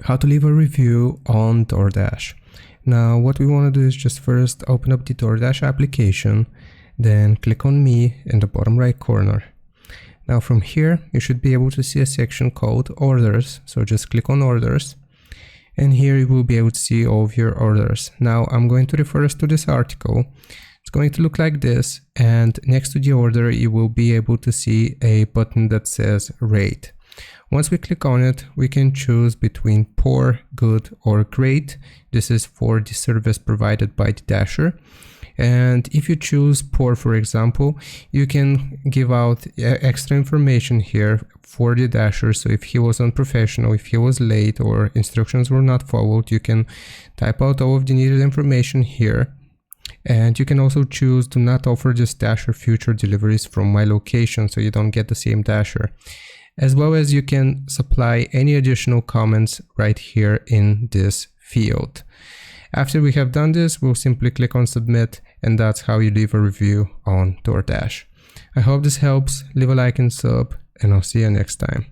how to leave a review on Doordash. Now what we want to do is just first open up the Doordash application, then click on me in the bottom right corner. Now from here you should be able to see a section called orders, so just click on orders, and here you will be able to see all of your orders. Now I'm going to refer us to this article. It's going to look like this, and next to the order you will be able to see a button that says rate. Once we click on it, we can choose between poor, good, or great. This is for the service provided by the Dasher. And if you choose poor, for example, you can give out extra information here for the Dasher. So if he was unprofessional, if he was late, or instructions were not followed, you can type out all of the needed information here. And you can also choose to not offer this Dasher future deliveries from my location, so you don't get the same Dasher. As well as you can supply any additional comments right here in this field. After we have done this, we'll simply click on submit, and that's how you leave a review on Doordash. I hope this helps. Leave a like and sub, and I'll see you next time.